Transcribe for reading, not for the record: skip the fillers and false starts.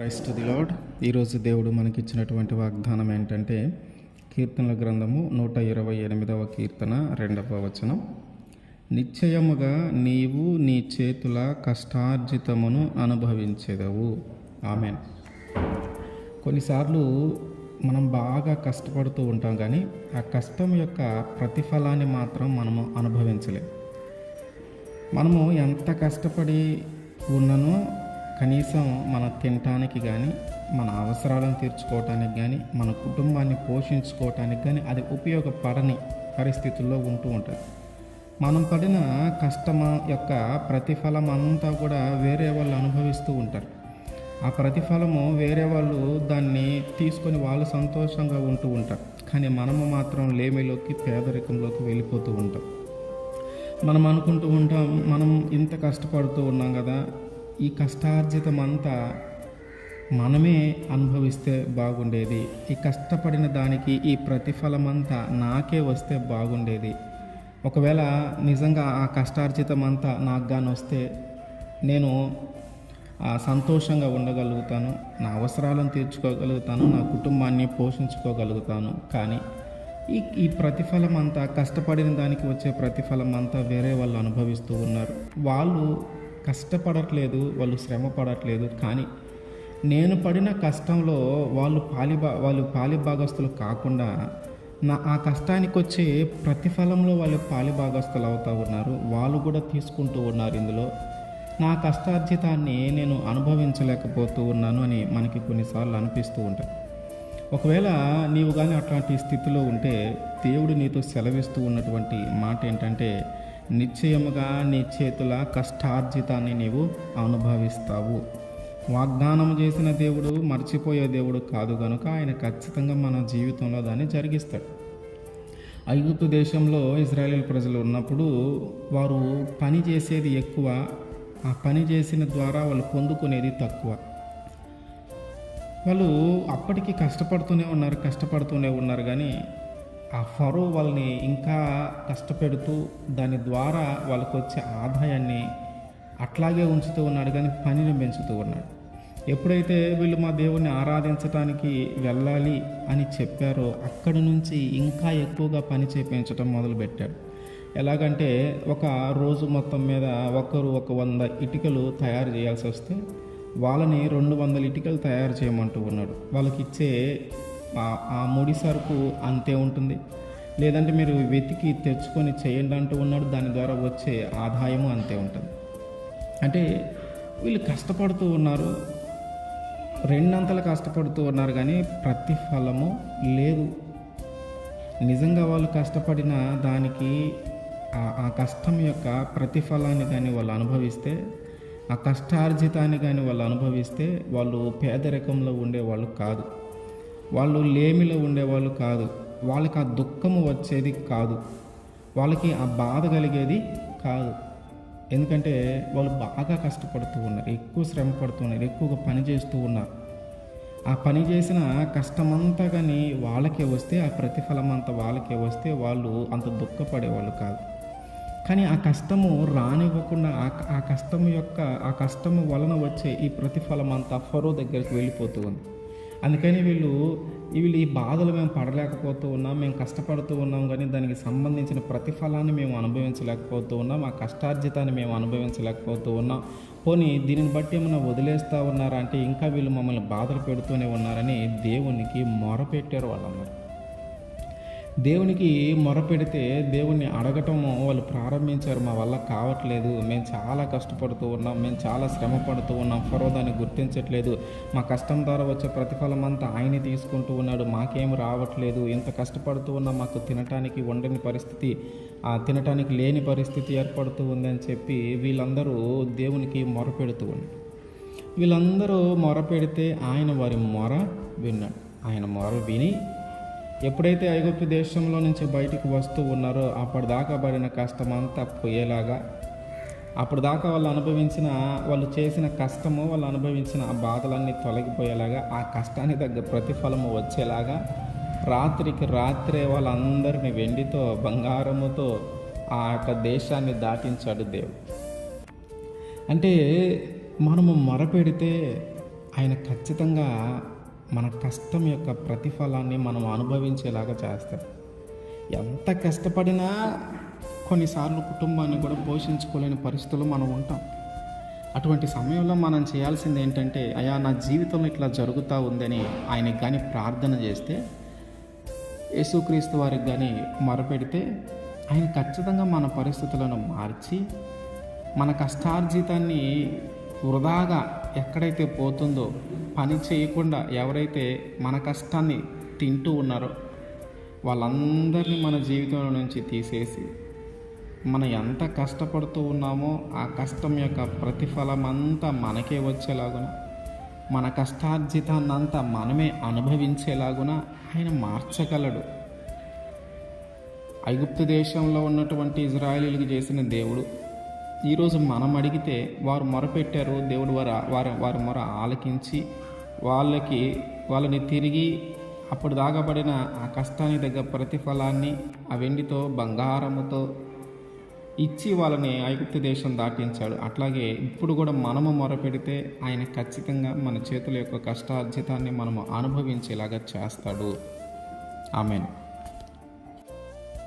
Christ the lord. ఈరోజు దేవుడు మనకిచ్చినటువంటి వాగ్దానం ఏంటంటే కీర్తనల గ్రంథము 128వ కీర్తన 2వ వచనం. నిశ్చయముగా నీవు నీ చేతుల కష్టార్జితమును అనుభవించెదవు. ఆమెన్. కొన్నిసార్లు మనం బాగా కష్టపడుతూ ఉంటాం, కానీ ఆ కష్టం యొక్క ప్రతిఫలాన్ని మాత్రం మనము అనుభవించలేం. మనము ఎంత కష్టపడి ఉన్ననో కనీసం మన తినటానికి కానీ, మన అవసరాలను తీర్చుకోవటానికి కానీ, మన కుటుంబాన్ని పోషించుకోవటానికి కానీ అది ఉపయోగపడని పరిస్థితుల్లో ఉంటూ ఉంటుంది. మనం పడిన కష్టం యొక్క ప్రతిఫలం అంతా కూడా వేరే వాళ్ళు అనుభవిస్తూ ఉంటారు. ఆ ప్రతిఫలము వేరే వాళ్ళు దాన్ని తీసుకొని వాళ్ళు సంతోషంగా ఉంటూ ఉంటారు. కానీ మనము మాత్రం లేమిలోకి, పేదరికంలోకి వెళ్ళిపోతూ ఉంటాం. మనం అనుకుంటూ ఉంటాం, మనం ఇంత కష్టపడుతూ ఉన్నాం కదా, ఈ కష్టార్జితం అంతా మనమే అనుభవిస్తే బాగుండేది, ఈ కష్టపడిన దానికి ఈ ప్రతిఫలం అంతా నాకే వస్తే బాగుండేది. ఒకవేళ నిజంగా ఆ కష్టార్జితం అంతా నాకు కానీ వస్తే నేను సంతోషంగా ఉండగలుగుతాను, నా అవసరాలను తీర్చుకోగలుగుతాను, నా కుటుంబాన్ని పోషించుకోగలుగుతాను. కానీ ఈ ప్రతిఫలం అంతా, కష్టపడిన దానికి వచ్చే ప్రతిఫలం అంతా వేరే వాళ్ళు అనుభవిస్తూ ఉన్నారు. వాళ్ళు కష్టపడట్లేదు, వాళ్ళు శ్రమ పడట్లేదు, కానీ నేను పడిన కష్టంలో వాళ్ళు పాలిభాగస్తులు కాకుండా ఆ కష్టానికి వచ్చే ప్రతిఫలంలో వాళ్ళు పాలిభాగస్తులు అవుతూ ఉన్నారు. వాళ్ళు కూడా తీసుకుంటూ ఉన్నారు. ఇందులో నా కష్టార్జితాన్ని నేను అనుభవించలేకపోతూ ఉన్నాను అని మనకి కొన్నిసార్లు అనిపిస్తూ ఉంటాయి. ఒకవేళ నీవు కానీ అట్లాంటి స్థితిలో ఉంటే దేవుడు నీతో సెలవిస్తూ ఉన్నటువంటి మాట ఏంటంటే, నిశ్చయముగా నీ చేతుల కష్టార్జితాన్ని నీవు అనుభవిస్తావు. వాగ్దానం చేసిన దేవుడు మర్చిపోయే దేవుడు కాదు కనుక ఆయన ఖచ్చితంగా మన జీవితంలో దాన్ని జరిగిస్తాడు. ఐగుప్తు దేశంలో ఇశ్రాయేలు ప్రజలు ఉన్నప్పుడు వారు పని చేసేది ఎక్కువ, ఆ పని చేసిన ద్వారా వాళ్ళు పొందుకునేది తక్కువ. వాళ్ళు అప్పటికి కష్టపడుతూనే ఉన్నారు కానీ ఆ ఫరో వాళ్ళని ఇంకా కష్టపెడుతూ దాని ద్వారా వాళ్ళకు వచ్చే ఆదాయాన్ని అట్లాగే ఉంచుతూ ఉన్నాడు, కానీ పనిని పెంచుతూ ఉన్నాడు. ఎప్పుడైతే వీళ్ళు మా దేవుణ్ణి ఆరాధించడానికి వెళ్ళాలి అని చెప్పారో అక్కడి నుంచి ఇంకా ఎక్కువగా పని చేయించడం మొదలుపెట్టాడు. ఎలాగంటే ఒక రోజు మొత్తం మీద ఒకరు 100 ఇటుకలు తయారు చేయాల్సి వస్తే వాళ్ళని 200 ఇటుకలు తయారు చేయమంటూ ఉన్నాడు. వాళ్ళకి ఇచ్చే ఆ ముడి సరుకు అంతే ఉంటుంది, లేదంటే మీరు వెతికి తెచ్చుకొని చేయండి అంటూ ఉన్నాడు. దాని ద్వారా వచ్చే ఆదాయము అంతే ఉంటుంది. అంటే వీళ్ళు కష్టపడుతూ ఉన్నారు, 2 అంతలు కష్టపడుతూ ఉన్నారు, కానీ ప్రతిఫలము లేదు. నిజంగా వాళ్ళు కష్టపడిన దానికి ఆ కష్టం యొక్క ప్రతిఫలాన్ని కానీ వాళ్ళు అనుభవిస్తే, ఆ కష్టార్జితాన్ని కానీ వాళ్ళు అనుభవిస్తే, వాళ్ళు పేదరికంలో ఉండేవాళ్ళు కాదు, వాళ్ళు లేమిలో ఉండేవాళ్ళు కాదు, వాళ్ళకి ఆ దుఃఖము వచ్చేది కాదు, వాళ్ళకి ఆ బాధ కలిగేది కాదు. ఎందుకంటే వాళ్ళు బాగా కష్టపడుతూ ఉన్నారు, ఎక్కువ శ్రమ పడుతున్నారు, ఎక్కువగా పని చేస్తూ ఉన్నారు. ఆ పని చేసిన కష్టమంతా కానీ వాళ్ళకే వస్తే, ఆ ప్రతిఫలం అంతా వాళ్ళకే వస్తే వాళ్ళు అంత దుఃఖపడేవాళ్ళు కాదు. కానీ ఆ కష్టము రానివ్వకుండా ఆ కష్టము వలన వచ్చే ఈ ప్రతిఫలం అంతా ఫరో దగ్గరికి వెళ్ళిపోతూ ఉంది. అందుకని వీళ్ళు ఈ బాధలు మేము పడలేకపోతూ ఉన్నాం, మేము కష్టపడుతూ ఉన్నాం, కానీ దానికి సంబంధించిన ప్రతిఫలాన్ని మేము అనుభవించలేకపోతూ ఉన్నాం, ఆ కష్టార్జితాన్ని మేము అనుభవించలేకపోతూ ఉన్నాం. పోనీ దీనిని బట్టి ఏమైనా వదిలేస్తూ ఉన్నారా అంటే ఇంకా వీళ్ళు మమ్మల్ని బాధలు పెడుతూనే ఉన్నారని దేవునికి మొరపెట్టారు వాళ్ళందరూ. దేవునికి మొరపెడితే దేవుణ్ణి అడగటము వాళ్ళు ప్రారంభించారు. మా వల్ల కావట్లేదు, మేము చాలా కష్టపడుతూ ఉన్నాం, మేము చాలా శ్రమ పడుతూ ఉన్నాం, ఫరో దాన్ని గుర్తించట్లేదు, మా కష్టం ద్వారా వచ్చే ప్రతిఫలం అంతా ఆయనే తీసుకుంటూ ఉన్నాడు, మాకేం రావట్లేదు, ఇంత కష్టపడుతూ ఉన్నాం, మాకు తినటానికి వండని పరిస్థితి, తినటానికి లేని పరిస్థితి ఏర్పడుతూ ఉందని చెప్పి వీళ్ళందరూ దేవునికి మొరపెడుతూ ఉన్నారు. వీళ్ళందరూ మొరపెడితే ఆయన వారి మొర విన్నాడు. ఆయన మొర విని ఎప్పుడైతే ఐగుప్తు దేశంలో నుంచి బయటికి వస్తూ ఉన్నారో అప్పటిదాకా పడిన కష్టమంతా పోయేలాగా, అప్పటిదాకా వాళ్ళు చేసిన కష్టము, వాళ్ళు అనుభవించిన ఆ బాధలన్నీ తొలగిపోయేలాగా, ఆ కష్టానికి తగ్గ ప్రతిఫలము వచ్చేలాగా రాత్రికి రాత్రే వాళ్ళందరినీ వెండితో, బంగారముతో ఆ యొక్క దేశాన్ని దాటించాడు దేవుడు. అంటే మనము మొరపెడితే ఆయన ఖచ్చితంగా మన కష్టం యొక్క ప్రతిఫలాన్ని మనం అనుభవించేలాగా చేస్తాడు. ఎంత కష్టపడినా కొన్నిసార్లు కుటుంబాన్ని కూడా పోషించుకోలేని పరిస్థితుల్లో మనం ఉంటాం. అటువంటి సమయంలో మనం చేయాల్సింది ఏంటంటే, అయ్యా నా జీవితంలో ఇట్లా జరుగుతూ ఉందని ఆయనకి కానీ ప్రార్థన చేస్తే, యేసుక్రీస్తు వారికి కానీ మొరపెడితే ఆయన ఖచ్చితంగా మన పరిస్థితులను మార్చి మన కష్టార్జితాన్ని వృధాగా ఎక్కడైతే పోతుందో, పని చేయకుండా ఎవరైతే మన కష్టాన్ని తింటూ ఉన్నారో వాళ్ళందరినీ మన జీవితంలో నుంచి తీసేసి మనం ఎంత కష్టపడుతూ ఉన్నామో ఆ కష్టం యొక్క ప్రతిఫలం అంతా మనకే వచ్చేలాగున, మన కష్టార్జితాన్నంతా మనమే అనుభవించేలాగున ఆయన మార్చగలడు. ఐగుప్తు దేశంలో ఉన్నటువంటి ఇజ్రాయేలీలకు చేసిన దేవుడు ఈరోజు మనం అడిగితే వారు మొరపెట్టారు, దేవుడు వారి మొర ఆలకించి వాళ్ళని తిరిగి అప్పుడు దాగబడిన ఆ కష్టానికి తగ్గ ప్రతిఫలాన్ని ఆ వెండితో బంగారముతో ఇచ్చి వాళ్ళని ఐగుప్తు దేశం దాటించాడు. అట్లాగే ఇప్పుడు కూడా మనము మొరపెడితే ఆయన ఖచ్చితంగా మన చేతుల యొక్క కష్టార్జితాన్ని మనము అనుభవించేలాగా చేస్తాడు. ఆమేన్.